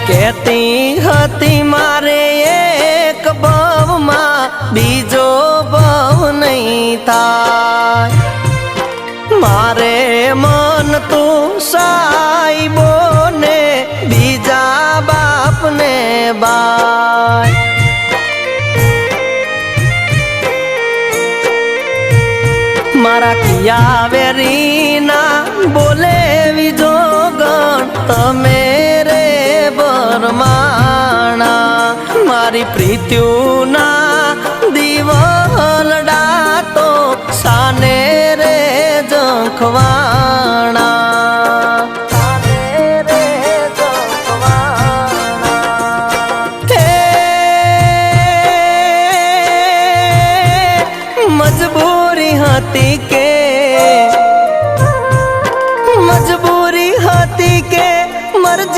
કહેતી હતી મારે એક બહુમાં બીજો બહુ નહીં થાય, મારે મન તું સાઈબો ને બીજા બાપને બાય, મારા કિયા વેરીના બોલે વિજો ગણ તમે રે બરમાણા, મારી પ્રીત્યુના દિવલડા તો સાને રે જંખવાણા, મજબૂરી હતી